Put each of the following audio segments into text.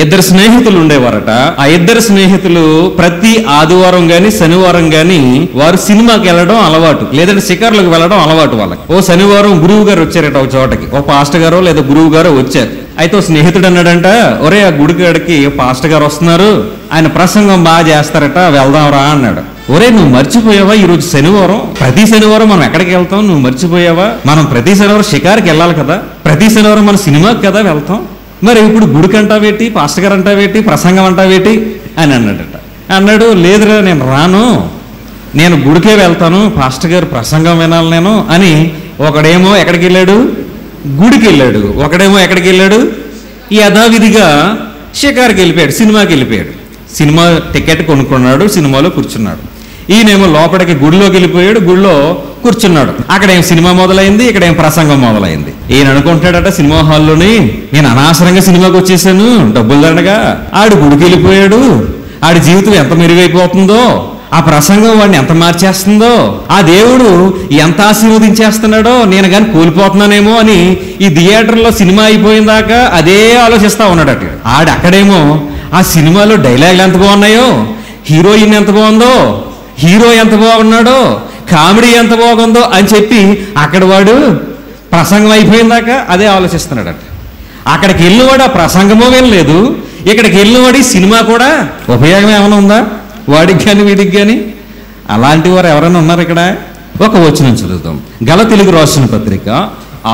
ఇద్దరు స్నేహితులు ఉండేవారట. ఆ ఇద్దరు స్నేహితులు ప్రతి ఆదివారం గాని శనివారం గాని వారు సినిమాకి వెళ్ళడం అలవాటు, లేదంటే షికార్లకు వెళ్ళడం అలవాటు వాళ్ళకి. ఓ శనివారం గురువు గారు వచ్చారట ఒక చోటకి, ఓ పాస్టర్ గారో లేదా గురువు గారో వచ్చారు. అయితే ఓ స్నేహితుడు అన్నాడంట, ఒరే ఆ గుడికాడికి పాస్టర్ గారు వస్తున్నారు, ఆయన ప్రసంగం బాగా చేస్తారట, వెళ్దాం రా అన్నాడు. ఒరే నువ్వు మర్చిపోయావా, ఈరోజు శనివారం, ప్రతి శనివారం మనం ఎక్కడికి వెళ్తాం, నువ్వు మర్చిపోయావా? మనం ప్రతి శనివారం షికార్కి వెళ్ళాలి కదా, ప్రతి శనివారం మనం సినిమాకి కదా వెళ్తాం, మరి ఇప్పుడు గుడికి అంటావేటి, పాస్టర్ గారు అంటావేటి, ప్రసంగం అంటావేటి అని అన్నాడట. అన్నాడు, లేదురా నేను రాను, నేను గుడికే వెళ్తాను, పాస్టర్ గారు ప్రసంగం వినాలి నేను అని. ఒకడేమో ఎక్కడికి వెళ్ళాడు, గుడికి వెళ్ళాడు. ఒకడేమో ఎక్కడికి వెళ్ళాడు, ఈ యథావిధిగా షికార్కి వెళ్ళిపోయాడు, సినిమాకి వెళ్ళిపోయాడు. సినిమా టికెట్ కొనుక్కున్నాడు, సినిమాలో కూర్చున్నాడు. ఈయనేమో లోపలికి గుడిలోకి వెళ్ళిపోయాడు, గుడిలో కూర్చున్నాడు. అక్కడేం సినిమా మొదలైంది, ఇక్కడేం ప్రసంగం మొదలైంది. ఈయన అనుకుంటాడట సినిమా హాల్లోని, నేను అనవసరంగా సినిమాకి వచ్చేసాను, డబ్బులు దండగా. ఆడు గుడికి వెళ్ళిపోయాడు, ఆడి జీవితం ఎంత మెరుగైపోతుందో, ఆ ప్రసంగం వాడిని ఎంత మార్చేస్తుందో, ఆ దేవుడు ఎంత ఆశీర్వదించేస్తున్నాడో, నేను కానీ కోల్పోతున్నానేమో అని ఈ థియేటర్లో సినిమా అయిపోయిన దాకా అదే ఆలోచిస్తా ఉన్నాడట. అక్కడేమో ఆ సినిమాలో డైలాగులు ఎంత బాగున్నాయో, హీరోయిన్ ఎంత బాగుందో, హీరో ఎంత బాగున్నాడో, కామెడీ ఎంత బాగుందో అని చెప్పి అక్కడ వాడు ప్రసంగం అయిపోయిందాక అదే ఆలోచిస్తున్నాడట. అక్కడికి వెళ్ళినవాడు ఆ ప్రసంగమో వినలేదు, ఇక్కడికి వెళ్ళినవాడు ఈ సినిమా కూడా ఉపయోగం ఏమైనా ఉందా వాడికి కానీ వీడికి కానీ? అలాంటి వారు ఎవరైనా ఉన్నారు ఇక్కడ? ఒక వచనం చదువుతాం. గలతీయులకు రాసిన పత్రిక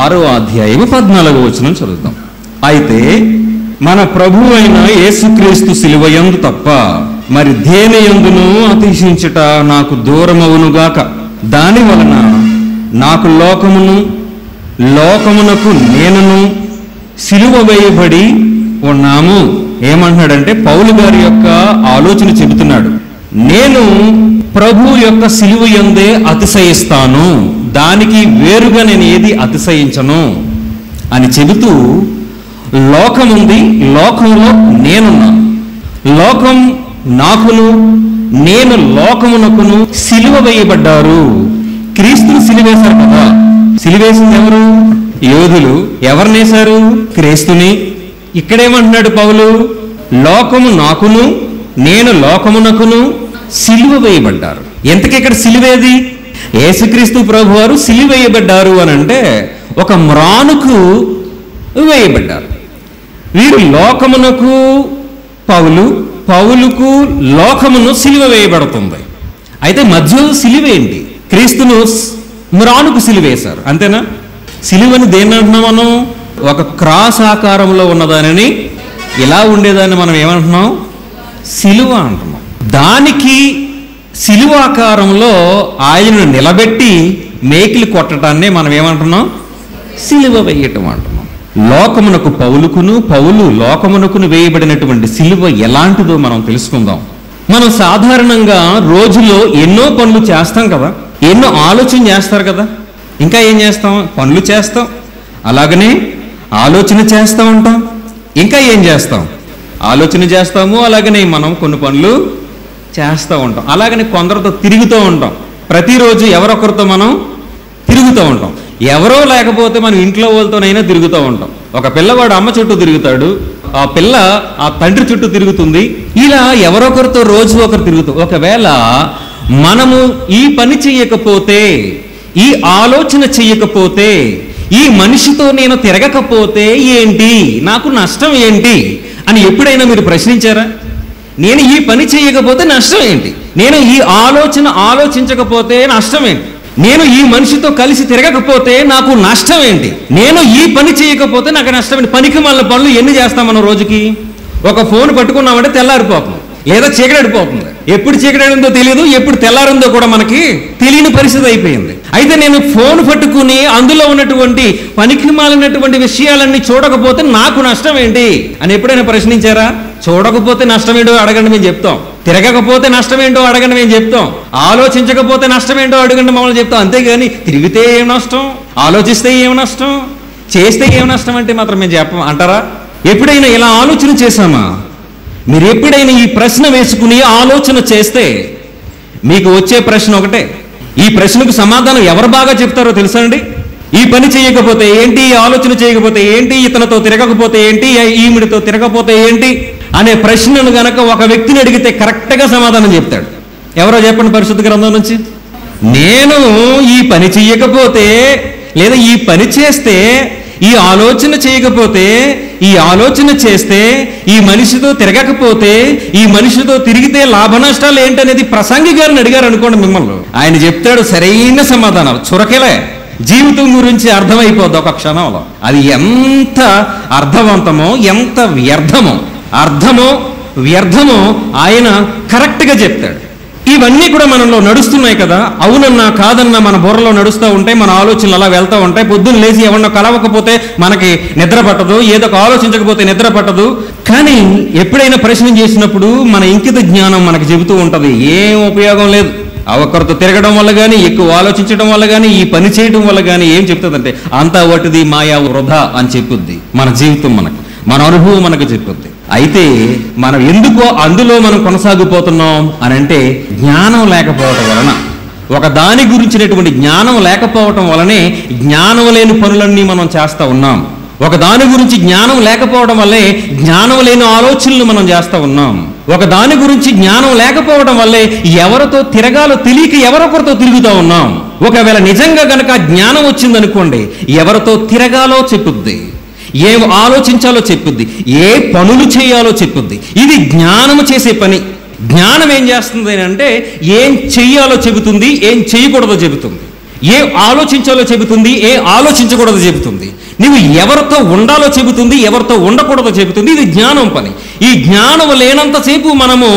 6వ అధ్యాయం 14వ వచనం చదువుతాం. అయితే మన ప్రభువు అయిన యేసుక్రీస్తు శిలువ యందు తప్ప మరి దేని యందును అతిశయించుట నాకు దూరమవునుగాక. దాని వలన నాకు లోకమునకు నేనును సిలువ వేయబడి ఉన్నాము. ఏమంటున్నాడంటే పౌలు గారి యొక్క ఆలోచన చెబుతున్నాడు. నేను ప్రభు యొక్క సిలువ యందే అతిశయిస్తాను, దానికి వేరుగా నేను ఏది అతిశయించను అని చెబుతూ, లోకముంది, లోకంలో నేనున్నాను, లోకం నాకును, నేను లోకమునకును సిలువ వేయబడ్డారు. క్రీస్తుని సిలువేశారు కదా. సిలువేసింది ఎవరు? యోధులు. ఎవరినేశారు? క్రీస్తుని. ఇక్కడేమంటున్నాడు పౌలు? లోకము నాకును, నేను లోకమునకును సిలువ వేయబడ్డారు. ఎంతకి ఇక్కడ సిలువేది? యేసుక్రీస్తు ప్రభు వారు సిలువ వేయబడ్డారు అని అంటే ఒక మ్రానుకు వేయబడ్డారు. వీరు లోకమునకు పౌలుకు లోకమును సిలువ వేయబడుతుంది. అయితే మధ్య సిలువ ఏంటి? క్రీస్తును మ్రానుకు సిలువేశారు, అంతేనా? సిలువని దేన్ని అంటున్నాం మనం? ఒక క్రాస్ ఆకారంలో ఉన్నదానిని, ఇలా ఉండేదాన్ని మనం ఏమంటున్నాం? సిలువ అంటున్నాం. దానికి సిలువ ఆకారంలో ఆయనను నిలబెట్టి మేకిలు కొట్టడాన్నే మనం ఏమంటున్నాం? సిలువ వేయటం అంటున్నాం. లోకమునకు పౌలు లోకమునకును వేయబడినటువంటి సిలువ ఎలాంటిదో మనం తెలుసుకుందాం. మనం సాధారణంగా రోజులో ఎన్నో పనులు చేస్తాం కదా, ఎన్నో ఆలోచన చేస్తారు కదా. ఇంకా ఏం చేస్తాం? పనులు చేస్తాం, అలాగనే ఆలోచన చేస్తూ ఉంటాం. ఇంకా ఏం చేస్తాం? ఆలోచన చేస్తాము, అలాగనే మనం కొన్ని పనులు చేస్తూ ఉంటాం. అలాగనే కొందరితో తిరుగుతూ ఉంటాం. ప్రతిరోజు ఎవరొకరితో మనం తిరుగుతూ ఉంటాం. ఎవరో లేకపోతే మనం ఇంట్లో వాళ్ళతోనైనా తిరుగుతూ ఉంటాం. ఒక పిల్లవాడు అమ్మ చుట్టూ తిరుగుతాడు, ఆ పిల్ల ఆ తండ్రి చుట్టూ తిరుగుతుంది. ఇలా ఎవరొకరితో రోజు ఒకరు తిరుగుతాం. ఒకవేళ మనము ఈ పని చెయ్యకపోతే, ఈ ఆలోచన చెయ్యకపోతే, ఈ మనిషితో నేను తిరగకపోతే ఏంటి, నాకు నష్టం ఏంటి అని ఎప్పుడైనా మీరు ప్రశ్నించారా? నేను ఈ పని చేయకపోతే నష్టం ఏంటి, నేను ఈ ఆలోచించకపోతే నష్టం ఏంటి, నేను ఈ మనిషితో కలిసి తిరగకపోతే నాకు నష్టం ఏంటి, నేను ఈ పని చేయకపోతే నాకు నష్టం ఏంటి? పనికి మళ్ళీ పనులు ఎన్ని చేస్తాం మనం రోజుకి? ఒక ఫోన్ పట్టుకున్నామంటే తెల్లారిపోతుంది, లేదా చీకటడిపోతుంది. ఎప్పుడు చీకటడిందో తెలియదు, ఎప్పుడు తెల్లారిందో కూడా మనకి తెలియని పరిస్థితి అయిపోయింది. అయితే నేను ఫోన్ పట్టుకుని అందులో ఉన్నటువంటి పనికి మాలినటువంటి విషయాలన్నీ చూడకపోతే నాకు నష్టం ఏంటి అని ఎప్పుడైనా ప్రశ్నించారా? చూడకపోతే నష్టం ఏంటో అడగండి, మేము చెప్తాం. తిరగకపోతే నష్టం ఏంటో అడగండి, మేము చెప్తాం. ఆలోచించకపోతే నష్టం ఏంటో అడగండి, మమ్మల్ని చెప్తాం. అంతేగాని తిరిగితే ఏం నష్టం, ఆలోచిస్తే ఏం నష్టం, చేస్తే ఏం నష్టం అంటే మాత్రం మేము చెప్పం అంటారా? ఎప్పుడైనా ఇలా ఆలోచన చేశామా? మీరు ఎప్పుడైనా ఈ ప్రశ్న వేసుకుని ఆలోచన చేస్తే మీకు వచ్చే ప్రశ్న ఒకటే. ఈ ప్రశ్నకు సమాధానం ఎవరు బాగా చెప్తారో తెలుసా అండి? ఈ పని చేయకపోతే ఏంటి, ఈ ఆలోచన చేయకపోతే ఏంటి, ఇతనితో తిరగకపోతే ఏంటి, ఈవిడితో తిరగకపోతే ఏంటి అనే ప్రశ్నను గనక ఒక వ్యక్తిని అడిగితే కరెక్ట్గా సమాధానం చెప్తాడు. ఎవరో చెప్పండి పరిశుద్ధ గ్రంథం నుంచి. నేను ఈ పని చెయ్యకపోతే, లేదా ఈ పని చేస్తే, ఈ ఆలోచన చేయకపోతే, ఈ ఆలోచన చేస్తే, ఈ మనిషితో తిరగకపోతే, ఈ మనిషితో తిరిగితే లాభ నష్టాలు ఏంటనేది ప్రసంగి గారిని అడిగారు అనుకోండి మిమ్మల్ని, ఆయన చెప్తాడు సరైన సమాధానాలు. చురకెలే జీవితం గురించి అర్థమైపోద్ది ఒక క్షణంలో. అది ఎంత అర్థవంతమో, ఎంత అర్థమో వ్యర్థమో ఆయన కరెక్ట్గా చెప్తాడు. ఇవన్నీ కూడా మనలో నడుస్తున్నాయి కదా. అవునన్నా కాదన్నా మన బుర్రలో నడుస్తూ ఉంటాయి, మన ఆలోచనలు అలా వెళ్తూ ఉంటాయి. పొద్దున్న లేచి ఎవరినో కలవకపోతే మనకి నిద్ర పట్టదు, ఏదో ఒక ఆలోచించకపోతే నిద్ర పట్టదు. కానీ ఎప్పుడైనా ప్రశ్న చేసినప్పుడు మన ఇంకిత జ్ఞానం మనకు చెబుతూ ఉంటుంది, ఏం ఉపయోగం లేదు. ఒకరితో తిరగడం వల్ల కానీ, ఎక్కువ ఆలోచించడం వల్ల కానీ, ఈ పని చేయడం వల్ల కానీ ఏం చెప్తుందంటే అంతా వాటిది మాయా వృధా అని చెప్పుద్ది. మన జీవితం మన అనుభవం మనకు చెప్పుద్ది. అయితే మనం ఎందుకో అందులో మనం కొనసాగిపోతున్నాం అని అంటే జ్ఞానం లేకపోవటం వలన, ఒక దాని గురించినటువంటి జ్ఞానం లేకపోవటం వలనే జ్ఞానం లేని పనులన్నీ మనం చేస్తూ ఉన్నాం. ఒక దాని గురించి జ్ఞానం లేకపోవడం వల్లే జ్ఞానం లేని ఆలోచనలు మనం చేస్తూ ఉన్నాం. ఒక దాని గురించి జ్ఞానం లేకపోవడం వల్లే ఎవరితో తిరగాలో తెలియక ఎవరొకరితో తిరుగుతూ ఉన్నాం. ఒకవేళ నిజంగా గనక జ్ఞానం వచ్చిందనుకోండి, ఎవరితో తిరగాలో చెప్పుద్ది, ఏం ఆలోచించాలో చెప్పుద్ది, ఏ పనులు చేయాలో చెప్పుద్ది. ఇది జ్ఞానము చేసే పని. జ్ఞానం ఏం చేస్తుంది అంటే ఏం చెయ్యాలో చెబుతుంది, ఏం చేయకూడదో చెబుతుంది, ఏ ఆలోచించాలో చెబుతుంది, ఏ ఆలోచించకూడదో చెబుతుంది, నువ్వు ఎవరితో ఉండాలో చెబుతుంది, ఎవరితో ఉండకూడదో చెబుతుంది. ఇది జ్ఞానం పని. ఈ జ్ఞానం లేనంతసేపు మనము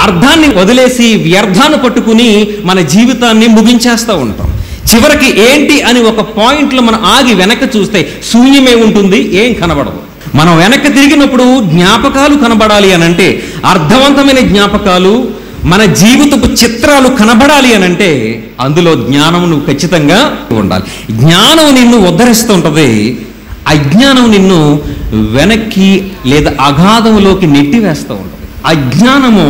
అర్థాన్ని వదిలేసి వ్యర్థాన్ని పట్టుకుని మన జీవితాన్ని ముగించేస్తూ ఉంటాం. చివరికి ఏంటి అని ఒక పాయింట్లో మనం ఆగి వెనక్కి చూస్తే శూన్యమే ఉంటుంది, ఏం కనబడదు. మనం వెనక్కి తిరిగినప్పుడు జ్ఞాపకాలు కనబడాలి అని అంటే, అర్థవంతమైన జ్ఞాపకాలు, మన జీవితపు చిత్రాలు కనబడాలి అని అంటే అందులో జ్ఞానం నువ్వు ఖచ్చితంగా ఉండాలి. జ్ఞానం నిన్ను ఉద్ధరిస్తూ ఉంటుంది, అజ్ఞానం నిన్ను వెనక్కి లేదా అగాధంలోకి నెట్టివేస్తూ ఉంటుంది. అజ్ఞానము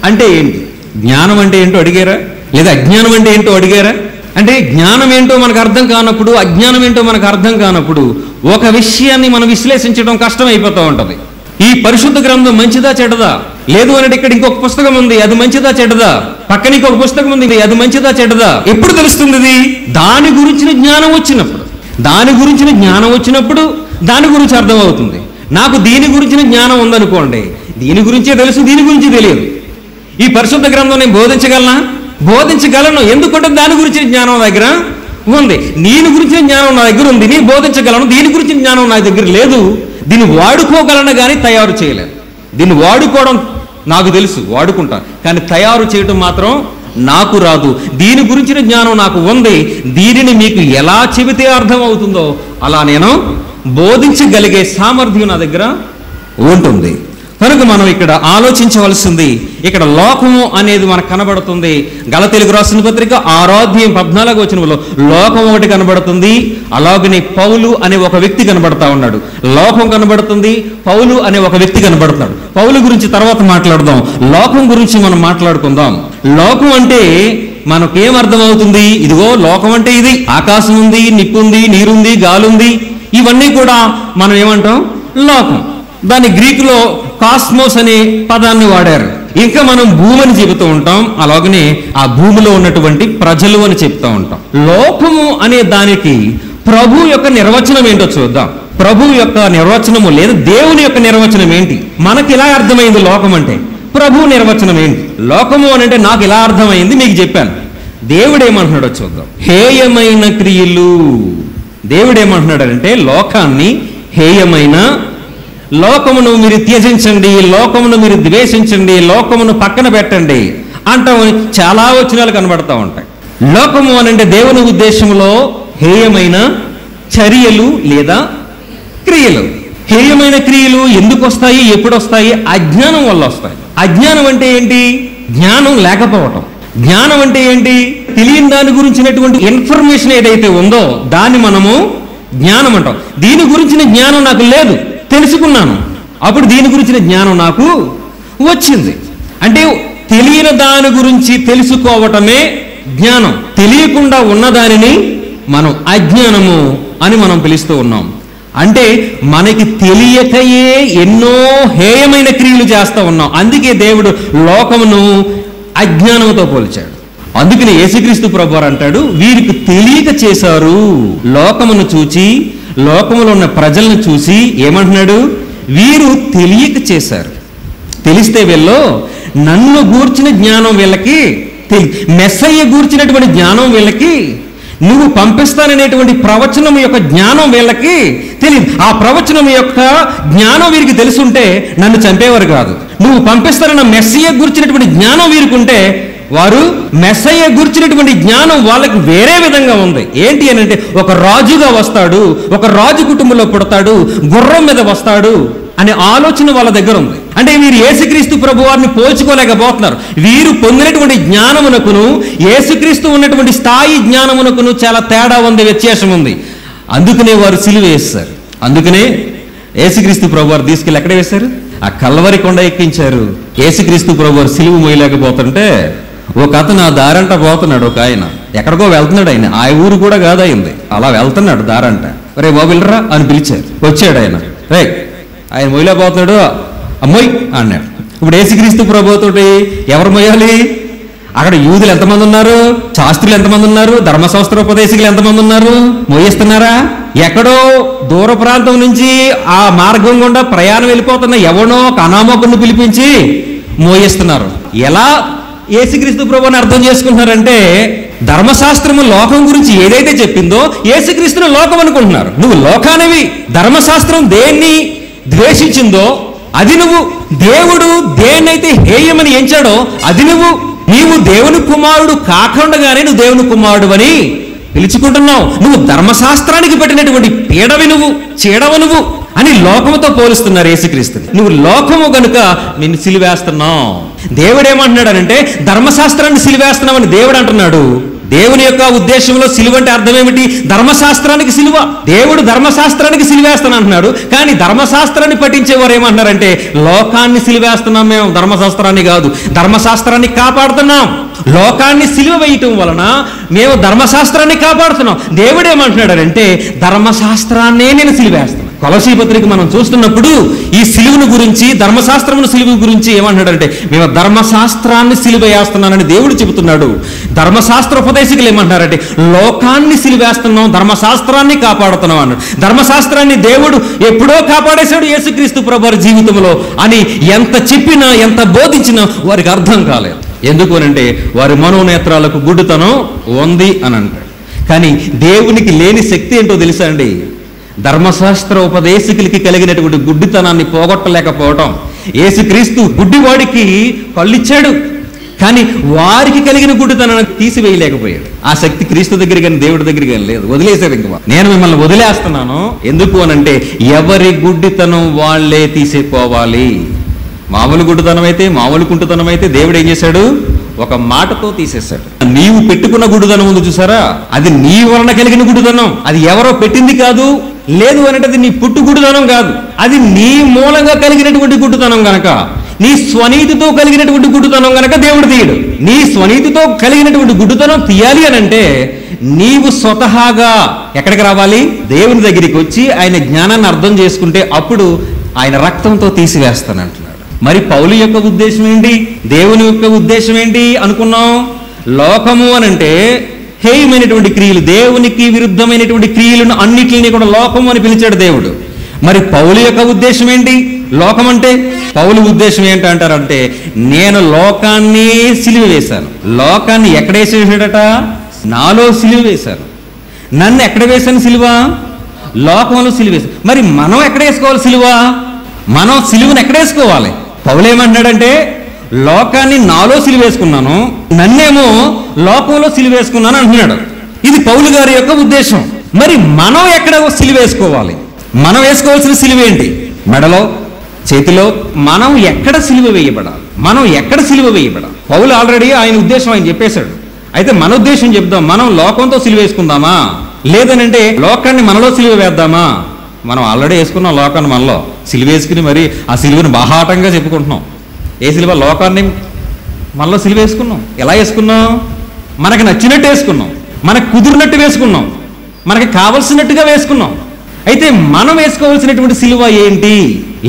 అంటే ఏంటి, జ్ఞానం అంటే ఏంటో అడిగారా, లేదా అజ్ఞానం అంటే ఏంటో అడిగారా? అంటే జ్ఞానం ఏంటో మనకు అర్థం కానప్పుడు, అజ్ఞానం ఏంటో మనకు అర్థం కానప్పుడు ఒక విషయాన్ని మనం విశ్లేషించడం కష్టం అయిపోతూ ఉంటుంది. ఈ పరిశుద్ధ గ్రంథం మంచిదా చెడ్డదా? లేదు అంటే ఇక్కడ ఇంకొక పుస్తకం ఉంది, అది మంచిదా చెడ్డదా? పక్కన ఇంకొక పుస్తకం ఉంది, అది మంచిదా చెడ్డదా? ఎప్పుడు తెలుస్తుంది ఇది? దాని గురించిన జ్ఞానం వచ్చినప్పుడు. దాని గురించిన జ్ఞానం వచ్చినప్పుడు దాని గురించి అర్థమవుతుంది. నాకు దీని గురించిన జ్ఞానం ఉందనుకోండి, దీని గురించే తెలుసు, దీని గురించి తెలియదు. ఈ పరిశుద్ధ గ్రంథం నేను బోధించగలను. ఎందుకంటే దాని గురించిన జ్ఞానం నా దగ్గర ఉంది. దీని గురించిన జ్ఞానం నా దగ్గర ఉంది, నేను బోధించగలను. దీని గురించిన జ్ఞానం నా దగ్గర లేదు. దీన్ని వాడుకోగలను కానీ తయారు చేయలేను. దీన్ని వాడుకోవడం నాకు తెలుసు, వాడుకుంటాను, కానీ తయారు చేయడం మాత్రం నాకు రాదు. దీని గురించిన జ్ఞానం నాకు ఉంది. దీనిని మీకు ఎలా చెబితే అర్థం అవుతుందో అలా నేను బోధించగలిగే సామర్థ్యం నా దగ్గర ఉంటుంది. కనుక మనం ఇక్కడ ఆలోచించవలసింది, ఇక్కడ లోకము అనేది మనకు కనబడుతుంది. గలతీయులకు రాసిన పత్రిక 6:14 లోకం ఒకటి కనబడుతుంది, అలాగనే పౌలు అనే ఒక వ్యక్తి కనబడతా ఉన్నాడు. లోకం కనబడుతుంది, పౌలు అనే ఒక వ్యక్తి కనబడుతున్నాడు. పౌలు గురించి తర్వాత మాట్లాడదాం, లోకం గురించి మనం మాట్లాడుకుందాం. లోకం అంటే మనకేం అర్థమవుతుంది? ఇదిగో లోకం అంటే ఇది, ఆకాశం ఉంది, నిప్పు ఉంది, నీరుంది, గాలుంది, ఇవన్నీ కూడా మనం ఏమంటాం? లోకం. దాని గ్రీకులో కాస్మోస్ అనే పదాన్ని వాడారు. ఇంకా మనం భూమిని చెబుతూ ఉంటాం, అలాగనే ఆ భూమిలో ఉన్నటువంటి ప్రజలు అని చెప్తూ ఉంటాం. లోకము అనే దానికి ప్రభు యొక్క నిర్వచనం ఏంటో చూద్దాం. ప్రభు యొక్క నిర్వచనము లేదా దేవుని యొక్క నిర్వచనం ఏంటి? మనకి ఇలా అర్థమైంది లోకం అంటే. ప్రభు నిర్వచనం ఏంటి? లోకము అని అంటే నాకు ఇలా అర్థమైంది, మీకు చెప్పాను. దేవుడు ఏమంటున్నాడో చూద్దాం. హేయమైన క్రియలు. దేవుడు ఏమంటున్నాడంటే లోకాన్ని హేయమైన, లోకమును మీరు త్యజించండి, లోకమును మీరు ద్వేషించండి, లోకమును పక్కన పెట్టండి అంటాం. చాలా వచనాలు కనబడతా ఉంటాయి. లోకము అని అంటే దేవుని ఉద్దేశంలో హేయమైన చర్యలు లేదా క్రియలు. హేయమైన క్రియలు ఎందుకు వస్తాయి, ఎప్పుడు వస్తాయి? అజ్ఞానం వల్ల వస్తాయి. అజ్ఞానం అంటే ఏంటి? జ్ఞానం లేకపోవటం. జ్ఞానం అంటే ఏంటి? తెలియని దాని గురించినటువంటి ఇన్ఫర్మేషన్ ఏదైతే ఉందో దాన్ని మనము జ్ఞానం అంటాం. దీని గురించిన జ్ఞానం నాకు లేదు, తెలుసుకున్నాను, అప్పుడు దీని గురించిన జ్ఞానం నాకు వచ్చింది. అంటే తెలియని దాని గురించి తెలుసుకోవటమే జ్ఞానం. తెలియకుండా ఉన్నదానిని మనం అజ్ఞానము అని మనం పిలుస్తూ ఉన్నాం. అంటే మనకి తెలియకయే ఎన్నో హేయమైన క్రియలు చేస్తూ ఉన్నాం. అందుకే దేవుడు లోకమును అజ్ఞానంతో పోల్చాడు. అందుకని యేసుక్రీస్తు ప్రభువారు అంటాడు, వీరికి తెలియక చేశారు. లోకమును చూచి, లోకములో ఉన్న ప్రజలను చూసి ఏమంటున్నాడు, వీరు తెలియక చేశారు. తెలిస్తే వీళ్ళు నన్ను గూర్చిన జ్ఞానం వీళ్ళకి మెస్సయ్య గూర్చినటువంటి జ్ఞానం వీళ్ళకి, నువ్వు పంపిస్తాననేటువంటి ప్రవచనం యొక్క జ్ఞానం వీళ్ళకి తెలియదు. ఆ ప్రవచనం యొక్క జ్ఞానం వీరికి తెలుసుంటే నన్ను చంపేవారు కాదు. నువ్వు పంపిస్తానన్న మెస్సయ్య గూర్చినటువంటి జ్ఞానం వీరికుంటే వారు మెస్సయ్య గూర్చినటువంటి జ్ఞానం వాళ్ళకి వేరే విధంగా ఉంది. ఏంటి అని అంటే, ఒక రాజుగా వస్తాడు, ఒక రాజు కుటుంబంలో పుడతాడు, గుర్రం మీద వస్తాడు అనే ఆలోచన వాళ్ళ దగ్గర ఉంది. అంటే వీరు యేసుక్రీస్తు ప్రభువారిని పోల్చుకోలేకపోతున్నారు. వీరు పొందినటువంటి జ్ఞానమునకును యేసుక్రీస్తు ఉన్నటువంటి స్థాయి జ్ఞానమునకును చాలా తేడా ఉంది, వ్యత్యాసం ఉంది. అందుకనే వారు సిలువ వేస్తారు. అందుకనే యేసుక్రీస్తు ప్రభువారు తీసుకెళ్ళి ఎక్కడ వేశారు, ఆ కల్వరి కొండ ఎక్కించారు. యేసుక్రీస్తు ప్రభువారు సిలువ మోయలేకపోతుంటే ఒక అతను ఆ దారంట పోతున్నాడు. ఒక ఆయన ఎక్కడికో వెళ్తున్నాడు. ఆయన ఆ ఊరు కూడా కాదయింది, అలా వెళ్తున్నాడు దారంట. రే బాబులరా అని పిలిచారు. వచ్చాడు ఆయన. రే ఆయన మొయ్యలేకపోతున్నాడు, అమ్మోయ్ అన్నాడు. ఇప్పుడు యేసుక్రీస్తు ప్రభుతోటి ఎవరు మొయ్యాలి? అక్కడ యూదులు ఎంతమంది ఉన్నారు, శాస్త్రులు ఎంతమంది ఉన్నారు, ధర్మశాస్త్రోపదేశకులు ఎంతమంది ఉన్నారు? మోయిస్తున్నారా? ఎక్కడో దూర ప్రాంతం నుంచి ఆ మార్గం గుండా ప్రయాణం వెళ్ళిపోతున్న ఎవనో ఒక అనామకుడిని పిలిపించి మోయిస్తున్నారు. ఎలా యేసుక్రీస్తు ప్రభువుని అర్థం చేసుకుంటున్నారంటే, ధర్మశాస్త్రము లోకం గురించి ఏదైతే చెప్పిందో యేసుక్రీస్తును లోకం అనుకుంటున్నారు. నువ్వు లోకానివి. ధర్మశాస్త్రం దేన్ని ద్వేషించిందో అది నువ్వు, దేవుడు దేన్నైతే హేయమని ఎంచాడో అది నువ్వు. నీవు దేవుని కుమారుడు కాకుండానే నువ్వు దేవుని కుమారుడు అని పిలుచుకుంటున్నావు. నువ్వు ధర్మశాస్త్రానికి పెట్టినటువంటి పీడవి నువ్వు, చీడవ నువ్వు అని లోకముతో పోలుస్తున్నారు యేసుక్రీస్తుని. నువ్వు లోకము గనుక నిన్ను సిలువేస్తున్నావు. దేవుడు ఏమంటున్నాడనంటే, ధర్మశాస్త్రాన్ని సిలువేస్తున్నామని దేవుడు అంటున్నాడు. దేవుని యొక్క ఉద్దేశంలో సిలువ అంటే అర్థం ఏమిటి? ధర్మశాస్త్రానికి సిలువ. దేవుడు ధర్మశాస్త్రానికి సిలువేస్తాను అంటున్నాడు. కానీ ధర్మశాస్త్రాన్ని పఠించేవారు ఏమంటున్నారంటే, లోకాన్ని సిలువేస్తున్నాం మేము, ధర్మశాస్త్రాన్ని కాదు. ధర్మశాస్త్రాన్ని కాపాడుతున్నాం. లోకాన్ని సిలువ వేయటం వలన మేము ధర్మశాస్త్రాన్ని కాపాడుతున్నాం. దేవుడు ఏమంటున్నాడంటే, ధర్మశాస్త్రాన్నే నేను సిలువేస్తున్నాను. కొలసీ పత్రిక మనం చూస్తున్నప్పుడు ఈ సిలువను గురించి, ధర్మశాస్త్రమును సిలువ గురించి ఏమంటున్నాడంటే, మేము ధర్మశాస్త్రాన్ని సిలువ వేస్తున్నానని దేవుడు చెబుతున్నాడు. ధర్మశాస్త్ర ఉపదేశకులు ఏమంటున్నారంటే, లోకాన్ని సిలువేస్తున్నాం, ధర్మశాస్త్రాన్ని కాపాడుతున్నాం అన్నాడు. ధర్మశాస్త్రాన్ని దేవుడు ఎప్పుడో కాపాడేశాడు యేసుక్రీస్తు ప్రభువారి జీవితంలో అని ఎంత చెప్పినా, ఎంత బోధించినా వారికి అర్థం కాలేదు. ఎందుకు అనంటే, వారి మనోనేత్రాలకు గుడ్డుతనం ఉంది అని అంటాడు. కానీ దేవునికి లేని శక్తి ఏంటో తెలుసా అండి? ధర్మశాస్త్ర ఉపదేశకులకి కలిగినటువంటి గుడ్డితనాన్ని పోగొట్టలేకపోవటం. యేసుక్రీస్తు గుడ్డివాడికి కళ్ళిచ్చాడు, కానీ వారికి కలిగిన గుడ్డితనాన్ని తీసివేయలేకపోయాడు. ఆ శక్తి క్రీస్తు దగ్గర కానీ దేవుడి దగ్గర కానీ లేదు, వదిలేశారు. ఇంకా నేను మిమ్మల్ని వదిలేస్తున్నాను. ఎందుకు అనంటే, ఎవరి గుడ్డితనం వాళ్ళే తీసేపోవాలి. మామూలు గుడ్డితనం అయితే, మామూలు కుంటుతనం అయితే దేవుడు ఏం చేశాడు? ఒక మాటతో తీసేశాడు. నీవు పెట్టుకున్న గుడ్డితనం ఉంది చూసారా, అది నీ వలన కలిగిన గుడ్డితనం. అది ఎవరో పెట్టింది కాదు, లేదు అంటే అది నీ పుట్టు గుడ్డితనం కాదు. అది నీ మూలంగా కలిగినటువంటి గుడ్డితనం గనక, నీ స్వనీతితో కలిగినటువంటి గుడ్డితనం గనక దేవుడు తీయడు. నీ స్వనీతితో కలిగినటువంటి గుడ్డితనం తీయాలి అని అంటే నీవు స్వతహాగా ఎక్కడికి రావాలి? దేవుని దగ్గరికి వచ్చి ఆయన జ్ఞానాన్ని అర్థం చేసుకుంటే అప్పుడు ఆయన రక్తంతో తీసివేస్తానంటున్నాడు. మరి పౌలు యొక్క ఉద్దేశం ఏంటి, దేవుని యొక్క ఉద్దేశం ఏంటి అనుకున్నాం? లోకము అనంటే హేయమైనటువంటి క్రియలు, దేవునికి విరుద్ధమైనటువంటి క్రియలను అన్నిటిని కూడా లోకము అని పిలిచాడు దేవుడు. మరి పౌలు యొక్క ఉద్దేశం ఏంటి? లోకం అంటే పౌలు ఉద్దేశం ఏంటంటారంటే, నేను లోకాన్ని సిలువ వేశాను. లోకాన్ని ఎక్కడ వేసేసాడట? నాలో సిలువ వేశాను. నన్ను ఎక్కడ వేశాను సిలువ? లోకంలో సిలువ వేశాను. మరి మనం ఎక్కడ వేసుకోవాలి సిలువ? మనం సిలువను ఎక్కడ వేసుకోవాలి? పౌలు ఏమంటున్నాడంటే, లోకాన్ని నాలో సిలువేసుకున్నాను, నన్నేమో లోకంలో సిలువేసుకున్నాను అంటున్నాడు. ఇది పౌలు గారి యొక్క ఉద్దేశం. మరి మనం ఎక్కడ సిలువేసుకోవాలి? మనం వేసుకోవాల్సిన సిలువ ఏంటి? మెడలో, చేతిలో? మనం ఎక్కడ సిలువ వేయబడాలి? మనం ఎక్కడ సిలువ వేయబడాలి? పౌలు ఆల్రెడీ ఆయన ఉద్దేశం ఆయన చెప్పేశాడు. అయితే మన ఉద్దేశం చెప్దాం. మనం లోకంతో సిలువ వేసుకుందామా, లేదనంటే లోకాన్ని మనలో సిలువ వేద్దామా? మనం ఆల్రెడీ వేసుకున్నాం లోకాన్ని మనలో సిలువ వేసుకుని, మరి ఆ సిలువను బాహాటంగా చెప్పుకుంటున్నాం. ఏ సిలువ? లోకాన్ని మనలో సిలువ వేసుకున్నాం. ఎలా వేసుకున్నాం? మనకు నచ్చినట్టు వేసుకున్నాం, మనకు కుదిరినట్టు వేసుకున్నాం. మనకి కావలసినట్టుగా వేసుకున్నాం. అయితే మనం వేసుకోవాల్సినటువంటి సిలువ ఏంటి?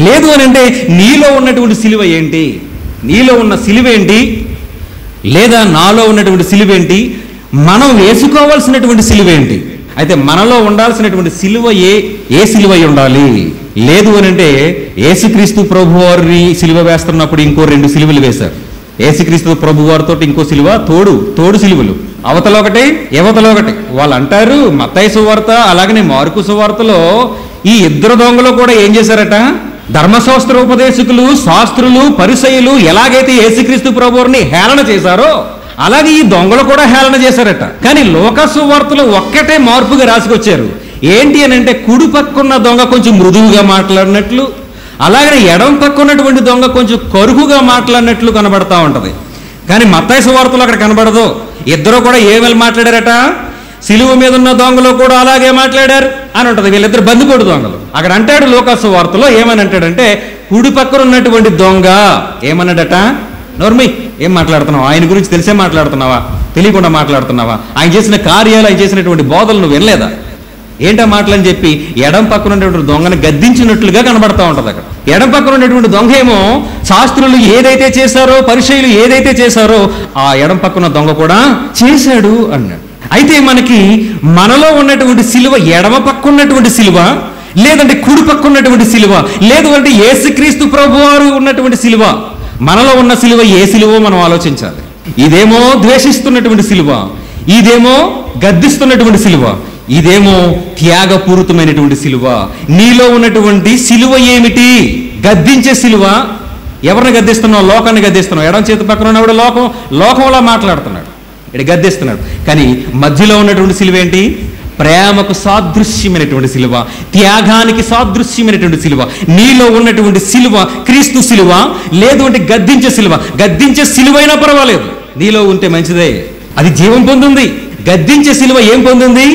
లేదు అని అంటే నీలో ఉన్నటువంటి సిలువ ఏంటి? నీలో ఉన్న సిలువ ఏంటి? లేదా నాలో ఉన్నటువంటి సిలువ ఏంటి? మనం వేసుకోవాల్సినటువంటి సిలువ ఏంటి? అయితే మనలో ఉండాల్సినటువంటి సిలువ ఏ సిలువ అయి ఉండాలి? లేదు అని అంటే యేసుక్రీస్తు ప్రభు వారిని సిలువ వేస్తున్నప్పుడు ఇంకో 2 సిలువలు వేశారు. యేసుక్రీస్తు ప్రభు వారితో ఇంకో సిలువ, తోడు సిలువలు, అవతల ఒకటి యువతలో ఒకటి. వాళ్ళు అంటారు మత్తయి సువార్త అలాగనే మార్కు సువార్తలో ఈ ఇద్దరు దొంగలు కూడా ఏం చేశారట? ధర్మశాస్త్ర ఉపదేశకులు, శాస్త్రులు, పరిసయ్యులు ఎలాగైతే యేసుక్రీస్తు ప్రభువుని హేళన చేశారో అలాగే ఈ దొంగలు కూడా హేళన చేశారట. కానీ లోకా సువార్తలో ఒక్కటే మార్పుగా రాసుకొచ్చారు. ఏంటి అని అంటే కుడి పక్కున్న దొంగ కొంచెం మృదువుగా మాట్లాడినట్లు, అలాగనే ఎడం పక్కున్నటువంటి దొంగ కొంచెం కరుకుగా మాట్లాడినట్లు కనబడతా ఉంటది. కానీ మత్తయి సువార్తలో అక్కడ కనబడదు. ఇద్దరు కూడా ఏమేమి మాట్లాడారట? సిలువ మీద ఉన్న దొంగలు కూడా అలాగే మాట్లాడారు అని ఉంటది. వీళ్ళిద్దరు బందిపోటు దొంగలు. అక్కడ అంటాడు లోకా సువార్తలో, ఏమని అంటాడంటే కుడి పక్కన ఉన్నటువంటి దొంగ ఏమన్నాడట? నోర్మి, ఏం మాట్లాడుతున్నావు? ఆయన గురించి తెలిసే మాట్లాడుతున్నావా? తెలియకుండా మాట్లాడుతున్నావా? ఆయన చేసిన కార్యాలు, ఆయన చేసినటువంటి బోధలు నువ్వు వినలేదా? ఏంటా మాటలని చెప్పి ఎడం పక్కన ఉన్నటువంటి దొంగని గద్దించినట్లుగా కనబడతా ఉంటది. అక్కడ ఎడం పక్కన ఉన్నటువంటి దొంగ ఏమో శాస్త్రులు ఏదైతే చేశారో, పరిచయులు ఏదైతే చేశారో ఆ ఎడం పక్కన దొంగ కూడా చేశాడు అన్నాడు. అయితే మనకి మనలో ఉన్నటువంటి సిలువ ఎడమ పక్క ఉన్నటువంటి సిలువ, లేదంటే కుడి పక్క ఉన్నటువంటి సిలువ, లేదు అంటే యేసుక్రీస్తు ప్రభువారు ఉన్నటువంటి సిలువ? మనలో ఉన్న సిలువ ఏ సిలువో మనం ఆలోచించాలి. ఇదేమో ద్వేషిస్తున్నటువంటి సిలువ, ఇదేమో గద్దిస్తున్నటువంటి సిలువ, ఇదేమో త్యాగపూరితమైనటువంటి సిలువ. నీలో ఉన్నటువంటి సిలువ ఏమిటి? గద్దించే సిలువ. ఎవరిని గద్దిస్తున్నావు? లోకాన్ని గద్దిస్తున్నావు. ఎడం చేతి పక్కన ఉన్నవాడు లోకంలా మాట్లాడుతున్నాడు, ఇక్కడ గద్దిస్తున్నాడు. కానీ మధ్యలో ఉన్నటువంటి సిలువ ఏంటి? ప్రేమకు సాదృశ్యమైనటువంటి సిలువ, త్యాగానికి సాదృశ్యమైనటువంటి సిలువ. నీలో ఉన్నటువంటి సిలువ క్రీస్తు సిలువ, లేదు అంటే గద్దించే సిలువ. గద్దించే సిలువ అయినా పర్వాలేదు, నీలో ఉంటే మంచిదే, అది జీవం పొందుంది. గద్దించే సిలువ ఏం పొందింది?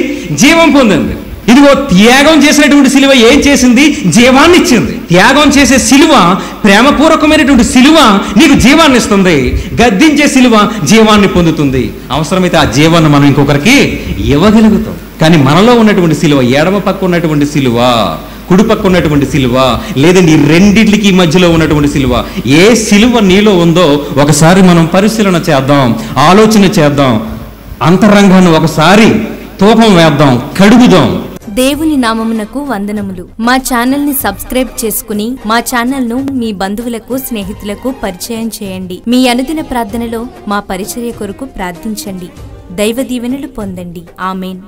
జీవం పొందింది. ఇదిగో త్యాగం చేసినటువంటి సిలువ ఏం చేసింది? జీవాన్ని ఇచ్చింది. త్యాగం చేసే సిలువ, ప్రేమపూర్వకమైనటువంటి సిలువ నీకు జీవాన్ని ఇస్తుంది. గద్దించే సిలువ జీవాన్ని పొందుతుంది. అవసరమైతే ఆ జీవాన్ని మనం ఇంకొకరికి ఇవ్వగలుగుతాం. కానీ మనలో ఉన్నటువంటి సిలువ, ఎడమ పక్క ఉన్నటువంటి సిలువ, కుడి పక్క ఉన్నటువంటి సిలువ, లేదండి ఈ రెండింటికి మధ్యలో ఉన్నటువంటి సిలువ, ఏ సిలువ నీలో ఉందో ఒకసారి మనం పరిశీలన చేద్దాం, ఆలోచన చేద్దాం, అంతరంగాన్ని ఒకసారి తూకం వేద్దాం, కడుగుదాం. దేవుని నామమునకు వందనములు. మా ఛానల్ ని సబ్స్క్రైబ్ చేసుకుని మా ఛానల్ ను మీ బంధువులకు, స్నేహితులకు పరిచయం చేయండి. మీ అనుదిన ప్రార్థనలో మా పరిచర్య కొరకు ప్రార్థించండి. దైవ దీవెనలు పొందండి. ఆమేన్.